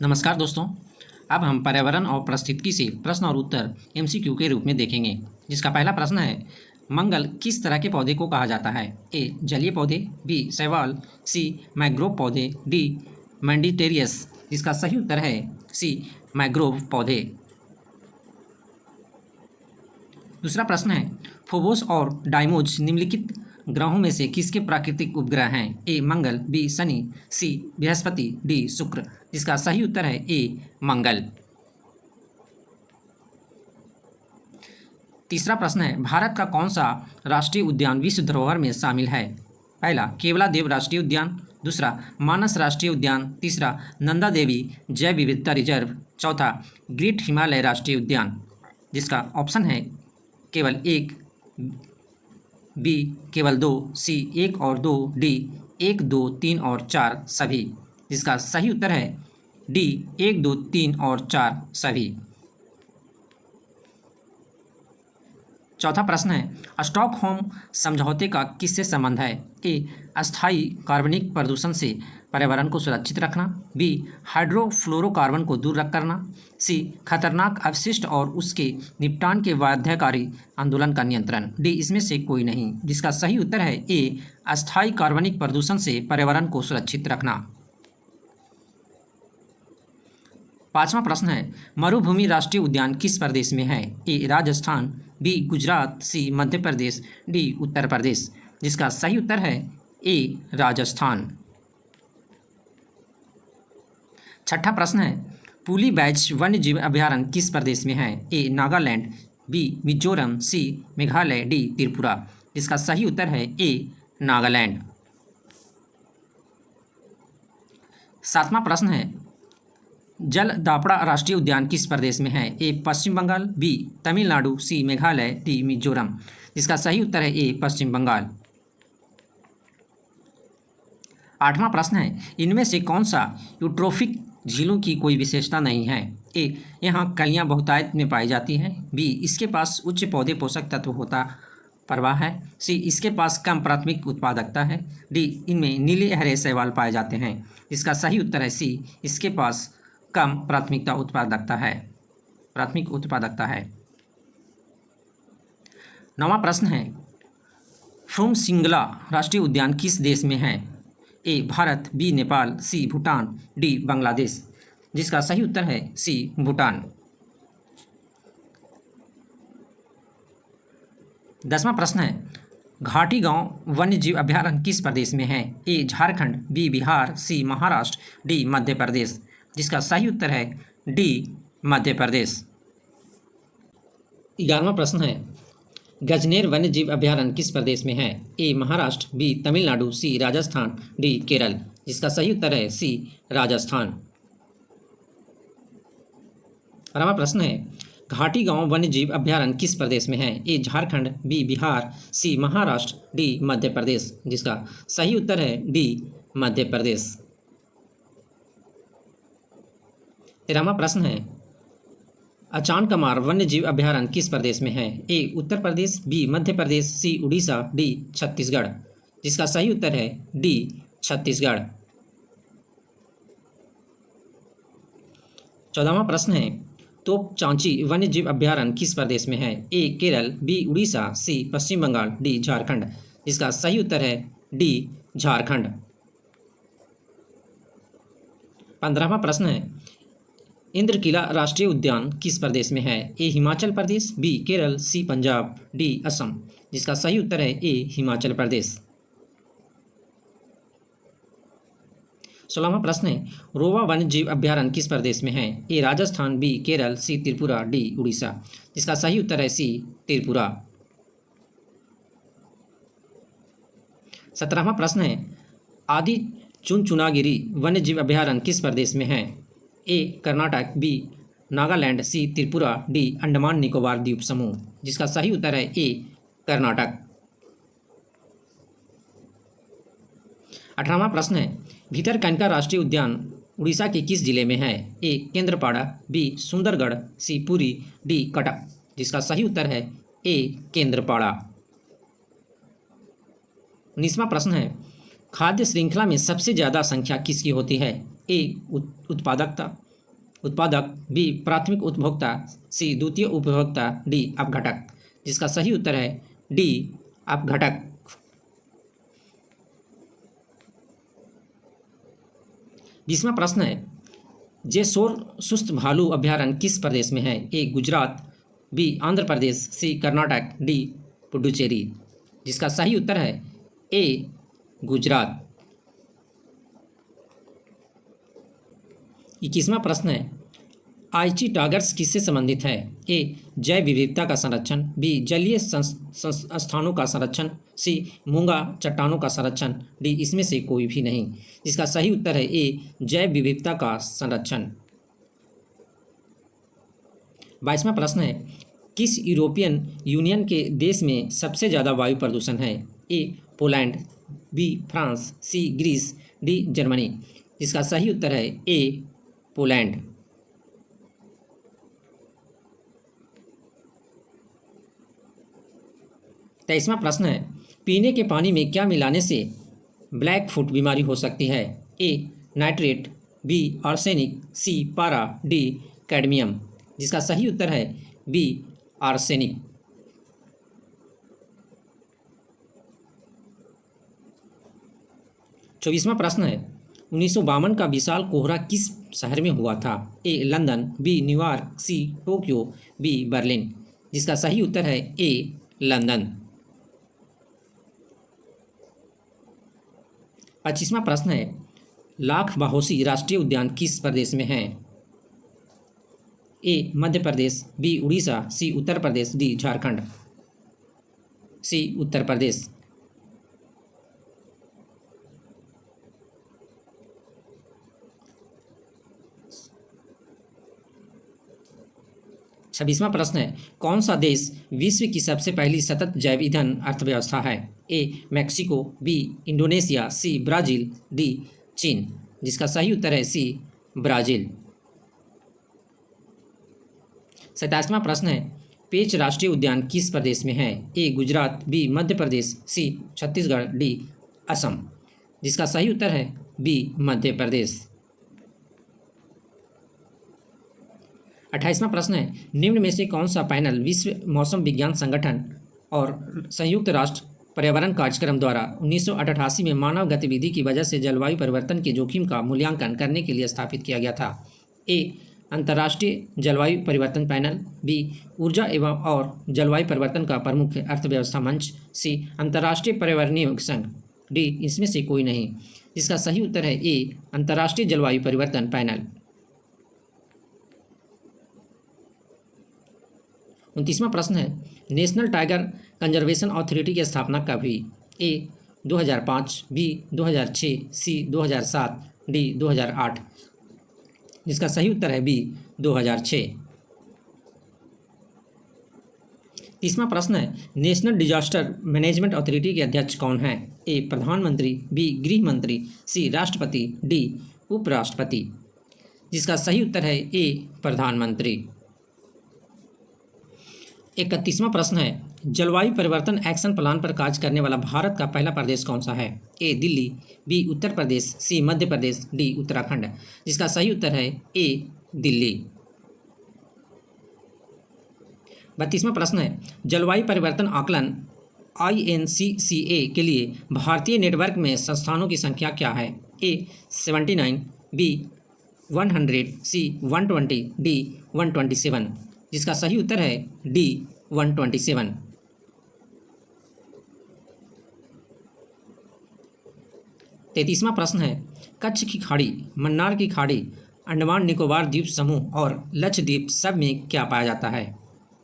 नमस्कार दोस्तों। अब हम पर्यावरण और पारिस्थितिकी से प्रश्न और उत्तर एमसीक्यू के रूप में देखेंगे। जिसका पहला प्रश्न है, मंगल किस तरह के पौधे को कहा जाता है? ए जलीय पौधे, बी शैवाल, सी मैंग्रोव पौधे, डी मैंडिटेरियस। जिसका सही उत्तर है सी मैंग्रोव पौधे। दूसरा प्रश्न है, फोबोस और डाइमोज निम्नलिखित ग्रहों में से किसके प्राकृतिक उपग्रह हैं? ए मंगल, बी शनि, सी बृहस्पति, डी शुक्र। जिसका सही उत्तर है ए मंगल। तीसरा प्रश्न है, भारत का कौन सा राष्ट्रीय उद्यान विश्व धरोहर में शामिल है? पहला केवलादेव राष्ट्रीय उद्यान, दूसरा मानस राष्ट्रीय उद्यान, तीसरा नंदा देवी जैव विविधता रिजर्व, चौथा ग्रेट हिमालय राष्ट्रीय उद्यान। जिसका ऑप्शन है केवल एक, बी केवल दो, सी एक और दो, डी एक दो तीन और चार सभी। जिसका सही उत्तर है डी एक दो तीन और चार सभी। चौथा प्रश्न है, स्टॉकहोम समझौते का किससे संबंध है? ए अस्थायी कार्बनिक प्रदूषण से पर्यावरण को सुरक्षित रखना, बी हाइड्रोफ्लोरोकार्बन को दूर करना, सी खतरनाक अपशिष्ट और उसके निपटान के बाध्यकारी आंदोलन का नियंत्रण, डी इसमें से कोई नहीं। जिसका सही उत्तर है ए अस्थायी कार्बनिक प्रदूषण से पर्यावरण को सुरक्षित रखना। पांचवा प्रश्न है, मरुभूमि राष्ट्रीय उद्यान किस प्रदेश में है? ए राजस्थान, बी गुजरात, सी मध्य प्रदेश, डी उत्तर प्रदेश। जिसका सही उत्तर है ए राजस्थान। छठा प्रश्न है, पुली बैच वन्य जीव अभयारण्य किस प्रदेश में है? ए नागालैंड, बी मिजोरम, सी मेघालय, डी त्रिपुरा। जिसका सही उत्तर है ए नागालैंड। सातवां प्रश्न है, जलदापड़ा राष्ट्रीय उद्यान किस प्रदेश में है? ए पश्चिम बंगाल, बी तमिलनाडु, सी मेघालय, डी मिजोरम। जिसका सही उत्तर है ए पश्चिम बंगाल। आठवां प्रश्न है, इनमें से कौन सा यूट्रोफिक झीलों की कोई विशेषता नहीं है? ए यहाँ कलियाँ बहुतायत में पाई जाती हैं, बी इसके पास उच्च पौधे पोषक तत्व होता प्रवाह है, सी इसके पास कम प्राथमिक उत्पादकता है, डी इनमें नीले हरे शैवाल पाए जाते हैं। इसका सही उत्तर है सी इसके पास कम प्राथमिक उत्पादकता है। नौवां प्रश्न है, फ्रुमसिंगला राष्ट्रीय उद्यान किस देश में है? ए भारत, बी नेपाल, सी भूटान, डी बांग्लादेश। जिसका सही उत्तर है सी भूटान। 10वां प्रश्न है, घाटी गांव वन्य जीव अभयारण्य किस प्रदेश में है? ए झारखंड, बी बिहार, सी महाराष्ट्र, डी मध्य प्रदेश। जिसका सही उत्तर है डी मध्य प्रदेश। 11वां प्रश्न है, गजनेर वन्य जीव अभयारण्य किस प्रदेश में है? ए महाराष्ट्र, बी तमिलनाडु, सी राजस्थान, डी केरल। जिसका सही उत्तर है सी राजस्थान। 12वां प्रश्न है, घाटी गांव वन्य जीव अभयारण्य किस प्रदेश में है? ए झारखंड, बी बिहार, सी महाराष्ट्र, डी मध्य प्रदेश। जिसका सही उत्तर है डी मध्य प्रदेश। 13वां प्रश्न है, अचानकमार वन्य जीव अभयारण्य किस प्रदेश में है? ए उत्तर प्रदेश, बी मध्य प्रदेश, सी उड़ीसा, डी छत्तीसगढ़। जिसका सही उत्तर है डी छत्तीसगढ़। 14वां प्रश्न है, तोपचांची वन्य जीव अभयारण्य किस प्रदेश में है? ए केरल, बी उड़ीसा, सी पश्चिम बंगाल, डी झारखंड। जिसका सही उत्तर है डी झारखंड। 15वां प्रश्न है, इंद्रकिला राष्ट्रीय उद्यान किस प्रदेश में है? ए हिमाचल प्रदेश, बी केरल, सी पंजाब, डी असम। जिसका सही उत्तर है ए हिमाचल प्रदेश। 16वां प्रश्न है, रोवा वन्य जीव अभयारण्य किस प्रदेश में है? ए राजस्थान, बी केरल, सी त्रिपुरा, डी उड़ीसा। जिसका सही उत्तर है सी त्रिपुरा। 17वां प्रश्न है, आदि चुनचुनागिरी वन्य जीव अभयारण्य किस प्रदेश में है? ए कर्नाटक, बी नागालैंड, सी त्रिपुरा, डी अंडमान निकोबार द्वीप समूह। जिसका सही उत्तर है ए कर्नाटक। 18वां प्रश्न है, भीतरकनिका राष्ट्रीय उद्यान उड़ीसा के किस जिले में है? ए केंद्रपाड़ा, बी सुंदरगढ़, सी पुरी, डी कटक। जिसका सही उत्तर है ए केंद्रपाड़ा। 19वां प्रश्न है, खाद्य श्रृंखला में सबसे ज़्यादा संख्या किसकी होती है? ए उत्पादकता, उत्पादक, बी प्राथमिक उपभोक्ता, सी द्वितीय उपभोक्ता, डी अपघटक। जिसका सही उत्तर है डी अपघटक। 20वां प्रश्न है, जेसोर सुस्त भालू अभ्यारण्य किस प्रदेश में है? ए गुजरात, बी आंध्र प्रदेश, सी कर्नाटक, डी पुडुचेरी। जिसका सही उत्तर है ए गुजरात। 21वां प्रश्न है, आइची टागर्स किससे संबंधित है? ए जैव विविधता का संरक्षण, बी जलीय स्थानों का संरक्षण, सी मूंगा चट्टानों का संरक्षण, डी इसमें से कोई भी नहीं। जिसका सही उत्तर है ए जैव विविधता का संरक्षण। 22वां प्रश्न है, किस यूरोपियन यूनियन के देश में सबसे ज़्यादा वायु प्रदूषण है? ए पोलैंड, बी फ्रांस, सी ग्रीस, डी जर्मनी। जिसका सही उत्तर है ए पोलैंड। 23वां प्रश्न है, पीने के पानी में क्या मिलाने से ब्लैक फुट बीमारी हो सकती है? ए नाइट्रेट, बी आर्सेनिक, सी पारा, डी कैडमियम। जिसका सही उत्तर है बी आर्सेनिक। 24वां प्रश्न है, 1952 का विशाल कोहरा किस शहर में हुआ था? A London, B New York, C Tokyo, B Berlin. जिसका सही उत्तर है ए लंदन। 25वां प्रश्न है, लाख बाहोसी राष्ट्रीय उद्यान किस प्रदेश में है? ए मध्य प्रदेश, बी उड़ीसा, सी उत्तर प्रदेश, डी झारखंड। सी उत्तर प्रदेश। 26वां प्रश्न है, कौन सा देश विश्व की सबसे पहली सतत जैव ईंधन अर्थव्यवस्था है? A Mexico, B Indonesia, C Brazil, D चीन। जिसका सही उत्तर है सी ब्राज़ील। 27वां प्रश्न है, पेंच राष्ट्रीय उद्यान किस प्रदेश में है? ए गुजरात, बी मध्य प्रदेश, सी छत्तीसगढ़, डी असम। जिसका सही उत्तर है बी मध्य प्रदेश। 28वां प्रश्न है, निम्न में से कौन सा पैनल विश्व मौसम विज्ञान संगठन और संयुक्त राष्ट्र पर्यावरण कार्यक्रम द्वारा 1988 में मानव गतिविधि की वजह से जलवायु परिवर्तन के जोखिम का मूल्यांकन करने के लिए स्थापित किया गया था? ए अंतर्राष्ट्रीय जलवायु परिवर्तन पैनल, बी ऊर्जा एवं और जलवायु परिवर्तन का प्रमुख अर्थव्यवस्था मंच, सी अंतर्राष्ट्रीय पर्यावरणीय संघ, डी इसमें से कोई नहीं। इसका सही उत्तर है ए अंतर्राष्ट्रीय जलवायु परिवर्तन पैनल। 29वां प्रश्न है, नेशनल टाइगर कंजर्वेशन अथॉरिटी की स्थापना कब हुई? ए 2005, बी 2006, सी 2007, डी 2008। जिसका सही उत्तर है बी 2006। 30वां प्रश्न है, नेशनल डिजास्टर मैनेजमेंट अथॉरिटी के अध्यक्ष कौन हैं? ए प्रधानमंत्री, बी गृह मंत्री, सी राष्ट्रपति, डी उपराष्ट्रपति। जिसका सही उत्तर है ए प्रधानमंत्री। 31वां प्रश्न है, जलवायु परिवर्तन एक्शन प्लान पर कार्य करने वाला भारत का पहला प्रदेश कौन सा है? ए दिल्ली, बी उत्तर प्रदेश, सी मध्य प्रदेश, डी उत्तराखंड। जिसका सही उत्तर है ए दिल्ली। 32वां प्रश्न है, जलवायु परिवर्तन आकलन INCCA के लिए भारतीय नेटवर्क में संस्थानों की संख्या क्या है? ए 79, बी 100, सी 120, डी 127। जिसका सही उत्तर है डी 127। 33वां प्रश्न है, कच्छ की खाड़ी, मन्नार की खाड़ी, अंडमान निकोबार द्वीप समूह और लक्षद्वीप सब में क्या पाया जाता है?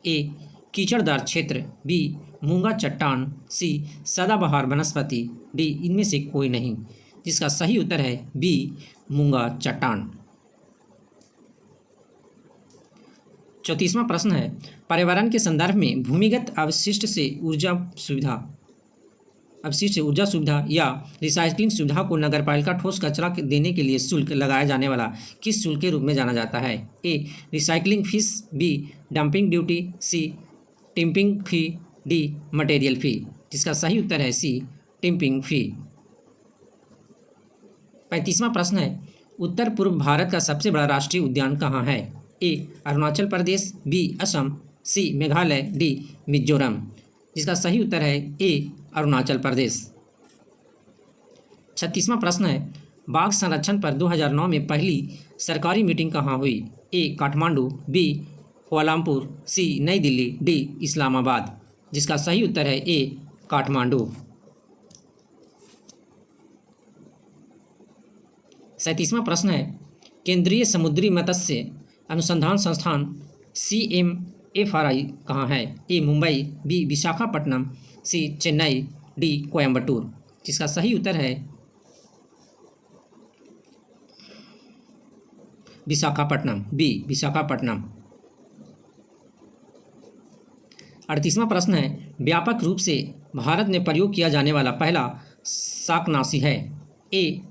ए कीचड़दार क्षेत्र, बी मूंगा चट्टान, सी सदाबहार वनस्पति, डी इनमें से कोई नहीं। जिसका सही उत्तर है बी मूंगा चट्टान। 34वां प्रश्न है, पर्यावरण के संदर्भ में भूमिगत अपशिष्ट से ऊर्जा सुविधा या रिसाइक्लिंग सुविधा को नगरपालिका ठोस कचरा देने के लिए शुल्क लगाया जाने वाला किस शुल्क के रूप में जाना जाता है? A recycling fees, B dumping duty, C tipping fee, D material fee. जिसका सही उत्तर है सी टिम्पिंग फी। 35वां प्रश्न है, उत्तर पूर्व भारत का सबसे बड़ा राष्ट्रीय उद्यान कहाँ है? ए अरुणाचल प्रदेश, बी असम, सी मेघालय, डी मिजोरम। जिसका सही उत्तर है ए अरुणाचल प्रदेश। 36वां प्रश्न है, बाघ संरक्षण पर 2009 में पहली सरकारी मीटिंग कहाँ हुई? ए काठमांडू, बी कुआलालंपुर, सी नई दिल्ली, डी इस्लामाबाद। जिसका सही उत्तर है ए काठमांडू। 37वां प्रश्न है, केंद्रीय समुद्री मत्स्य अनुसंधान संस्थान CMFRI कहाँ है? ए मुंबई, बी विशाखापट्टनम, सी चेन्नई, डी कोयम्बटूर। जिसका सही उत्तर है विशाखापट्टनम, बी विशाखापट्टनम। 38वां प्रश्न है, व्यापक रूप से भारत में प्रयोग किया जाने वाला पहला शाकनाशी है? ए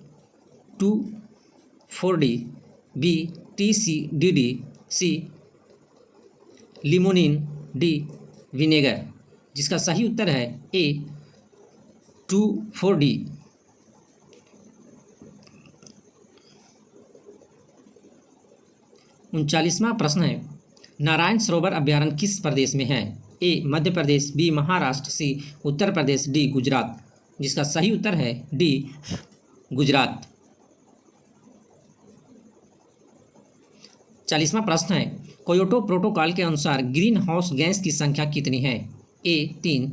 2,4-D, बी TCDD, सी लिमोनिन, डी विनेगर। जिसका सही उत्तर है ए 2,4-D। 39वां प्रश्न है, नारायण सरोवर अभ्यारण्य किस प्रदेश में है? ए मध्य प्रदेश, बी महाराष्ट्र, सी उत्तर प्रदेश, डी गुजरात। जिसका सही उत्तर है डी गुजरात। 40वां प्रश्न है, क्योटो प्रोटोकॉल के अनुसार ग्रीन हाउस गैस की संख्या कितनी है? ए 3,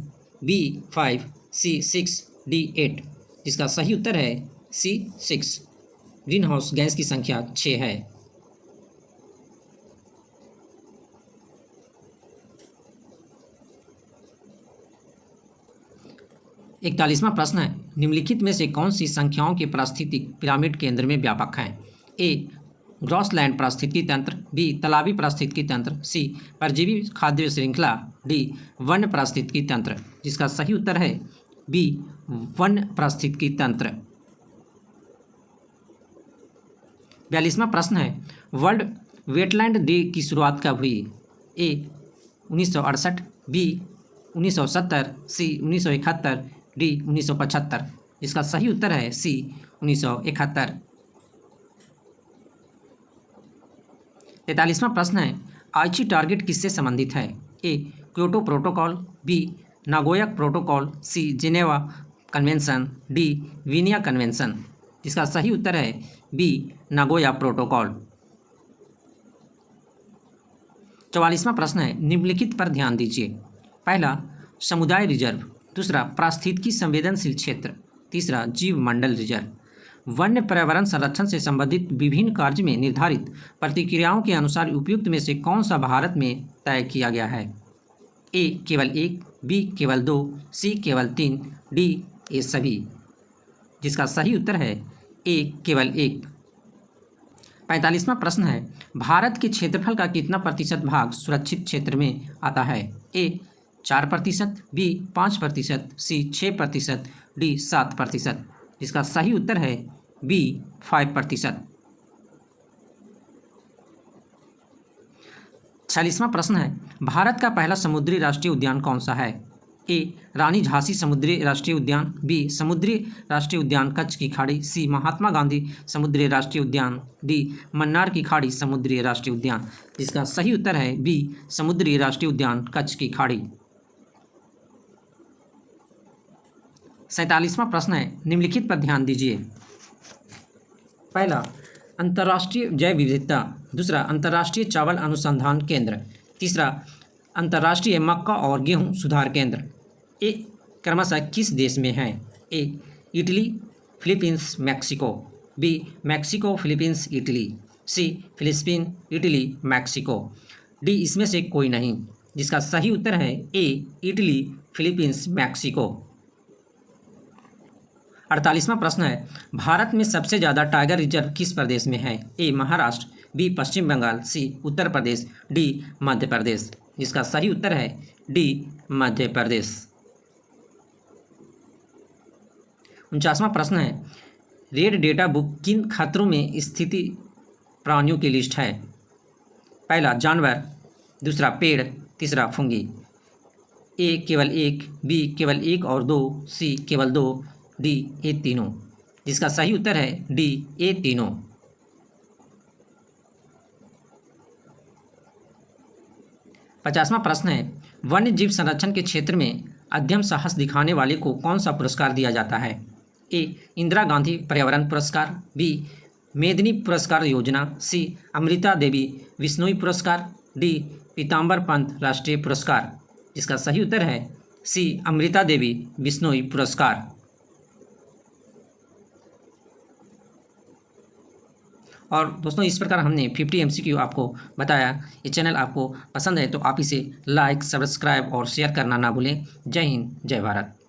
बी 5, सी 6, डी 8। जिसका सही उत्तर है सी 6। ग्रीन हाउस गैस की संख्या 6 है। 41वां प्रश्न है, निम्नलिखित में से कौन सी संख्याओं की पारिस्थितिक पिरामिड केंद्र में व्यापक है? ए ग्रॉसलैंड पारिस्थितिकी तंत्र, बी तालाबी पारिस्थितिकी तंत्र, सी परजीवी खाद्य श्रृंखला, डी वन्य पारिस्थितिकी तंत्र। जिसका सही उत्तर है बी वन्य पारिस्थितिकी तंत्र। 42वां प्रश्न है, वर्ल्ड वेटलैंड डे की शुरुआत कब हुई? ए 1968, बी 1970, सी 1971, डी 1975। इसका सही उत्तर है सी 1971। 43वां प्रश्न है, आइची टारगेट किससे संबंधित है? A Kyoto protocol, B Nagoya protocol, C Geneva convention, D Vienna convention. इसका सही उत्तर है बी नागोया प्रोटोकॉल। 44वां प्रश्न है, निम्नलिखित पर ध्यान दीजिए। पहला समुदाय रिजर्व, दूसरा पारिस्थितिकी संवेदनशील क्षेत्र, तीसरा जीव मंडल रिजर्व। वन्य पर्यावरण संरक्षण से संबंधित विभिन्न कार्य में निर्धारित प्रतिक्रियाओं के अनुसार उपयुक्त में से कौन सा भारत में तय किया गया है? ए केवल 1, बी केवल 2, सी केवल 3, डी ए सभी। जिसका सही उत्तर है ए केवल 1। 45वां प्रश्न है, भारत के क्षेत्रफल का कितना प्रतिशत भाग सुरक्षित क्षेत्र में आता है? ए 4%, बी 5%, सी 6%, डी 7%। इसका सही उत्तर है बी 5%। 46वां प्रश्न है, भारत का पहला समुद्री राष्ट्रीय उद्यान कौन सा है? ए रानी झांसी समुद्री राष्ट्रीय उद्यान, बी समुद्री राष्ट्रीय उद्यान कच्छ की खाड़ी, सी महात्मा गांधी समुद्री राष्ट्रीय उद्यान, डी मन्नार की खाड़ी समुद्री राष्ट्रीय उद्यान। इसका सही उत्तर है बी समुद्री राष्ट्रीय उद्यान कच्छ की खाड़ी। 47वां प्रश्न है, निम्नलिखित पर ध्यान दीजिए। पहला अंतर्राष्ट्रीय जैव विविधता, दूसरा अंतर्राष्ट्रीय चावल अनुसंधान केंद्र, तीसरा अंतर्राष्ट्रीय मक्का और गेहूं सुधार केंद्र। ये क्रमशः किस देश में है? A Italy, Philippines, Mexico, B Mexico, Philippines, Italy, C फिलिस्तीन, इटली, मैक्सिको, डी इसमें से कोई नहीं। जिसका सही उत्तर है ए इटली, फिलीपींस, मैक्सिको। 48वां प्रश्न है, भारत में सबसे ज़्यादा टाइगर रिजर्व किस प्रदेश में है? ए महाराष्ट्र, बी पश्चिम बंगाल, सी उत्तर प्रदेश, डी मध्य प्रदेश। जिसका सही उत्तर है डी मध्य प्रदेश। 49वां प्रश्न है, रेड डेटा बुक किन खतरों में स्थिति प्राणियों की लिस्ट है? पहला जानवर, दूसरा पेड़, तीसरा फुंगी। ए केवल 1, बी केवल 1 और 2, सी केवल 2, डी ए तीनों। जिसका सही उत्तर है डी ए तीनों। 50वां प्रश्न है, वन्य जीव संरक्षण के क्षेत्र में अध्यम साहस दिखाने वाले को कौन सा पुरस्कार दिया जाता है? ए. इंदिरा गांधी पर्यावरण पुरस्कार, बी. मेदिनी पुरस्कार योजना, सी. अमृता देवी बिश्नोई पुरस्कार, डी. पीताम्बर पंत राष्ट्रीय पुरस्कार। जिसका सही उत्तर है सी. अमृता देवी बिश्नोई पुरस्कार। और दोस्तों, इस प्रकार हमने 50 MCQ आपको बताया। ये चैनल आपको पसंद है तो आप इसे लाइक, सब्सक्राइब और शेयर करना ना भूलें। जय हिंद, जय भारत।